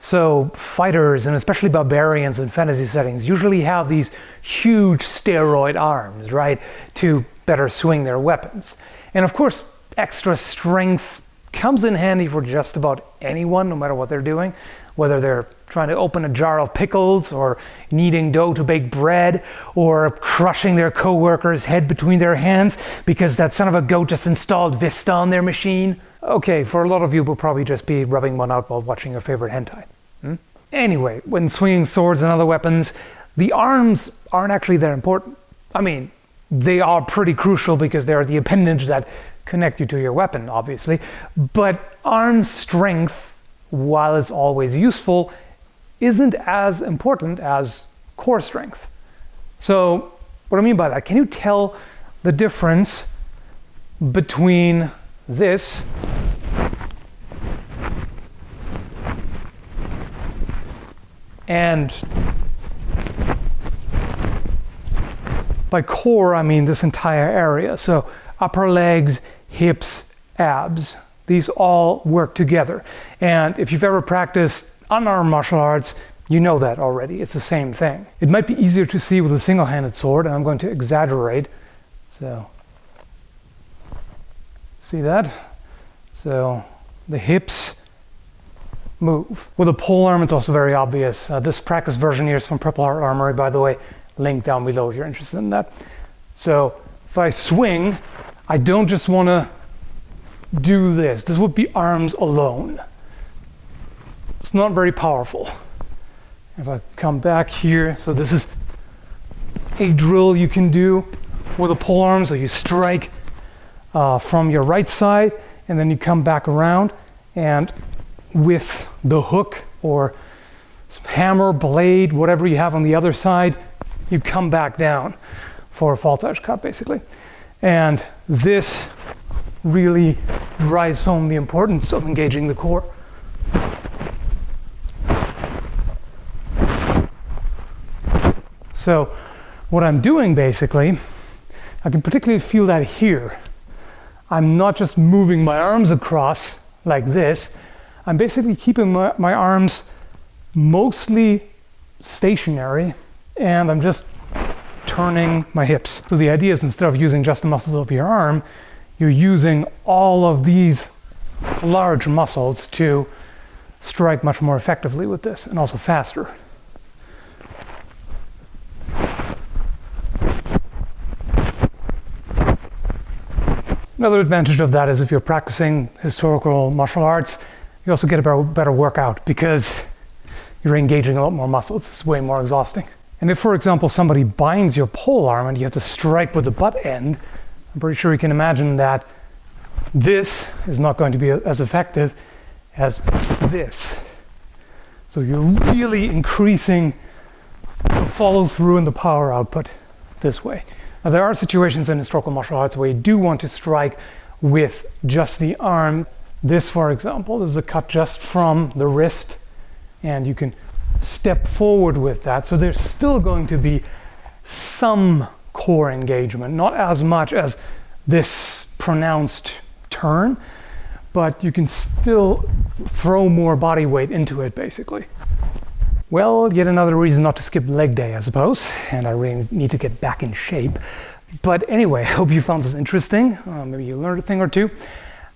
So fighters, and especially barbarians in fantasy settings, usually have these huge steroid arms, right, to better swing their weapons. And of course, extra strength comes in handy for just about anyone, no matter what they're doing, whether they're trying to open a jar of pickles, or kneading dough to bake bread, or crushing their co-worker's head between their hands because that son of a goat just installed Vista on their machine. Okay, for a lot of you, we'll probably just be rubbing one out while watching your favorite hentai. Anyway, when swinging swords and other weapons, the arms aren't actually that important. I mean, they are pretty crucial because they are the appendage that connect you to your weapon, obviously. But arm strength, while it's always useful, isn't as important as core strength. So what do I mean by that? Can you tell the difference between this and, by core I mean this entire area, so upper legs, hips, abs, these all work together. And if you've ever practiced unarmed martial arts, you know that already. It's the same thing. It might be easier to see with a single-handed sword, and I'm going to exaggerate. So, see that? So the hips move. With a polearm, it's also very obvious. This practice version here is from Purple Heart Armory, by the way. Link down below if you're interested in that. So if I swing, I don't just want to do this. This would be arms alone. It's not very powerful. If I come back here, so this is a drill you can do with a polearm. So you strike from your right side, and then you come back around, and with the hook or hammer, blade, whatever you have on the other side, you come back down for a fall touch cut, basically. And this really drives home the importance of engaging the core. So what I'm doing basically, I can particularly feel that here. I'm not just moving my arms across like this. I'm basically keeping my arms mostly stationary, and I'm just turning my hips. So the idea is, instead of using just the muscles of your arm, you're using all of these large muscles to strike much more effectively with this, and also faster. Another advantage of that is if you're practicing historical martial arts, you also get a better workout because you're engaging a lot more muscles. It's way more exhausting. And if, for example, somebody binds your polearm and you have to strike with the butt end, I'm pretty sure you can imagine that this is not going to be as effective as this. So you're really increasing the follow through and the power output this way. Now, there are situations in historical martial arts where you do want to strike with just the arm. This, for example, is a cut just from the wrist, and you can step forward with that. So there's still going to be some core engagement, not as much as this pronounced turn, but you can still throw more body weight into it, basically. Well, yet another reason not to skip leg day, I suppose, and I really need to get back in shape. But anyway, I hope you found this interesting. Maybe you learned a thing or two,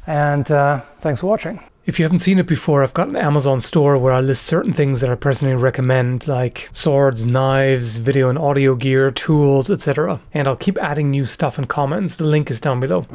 and thanks for watching. If you haven't seen it before, I've got an Amazon store where I list certain things that I personally recommend, like swords, knives, video and audio gear, tools, etc. And I'll keep adding new stuff in comments. The link is down below.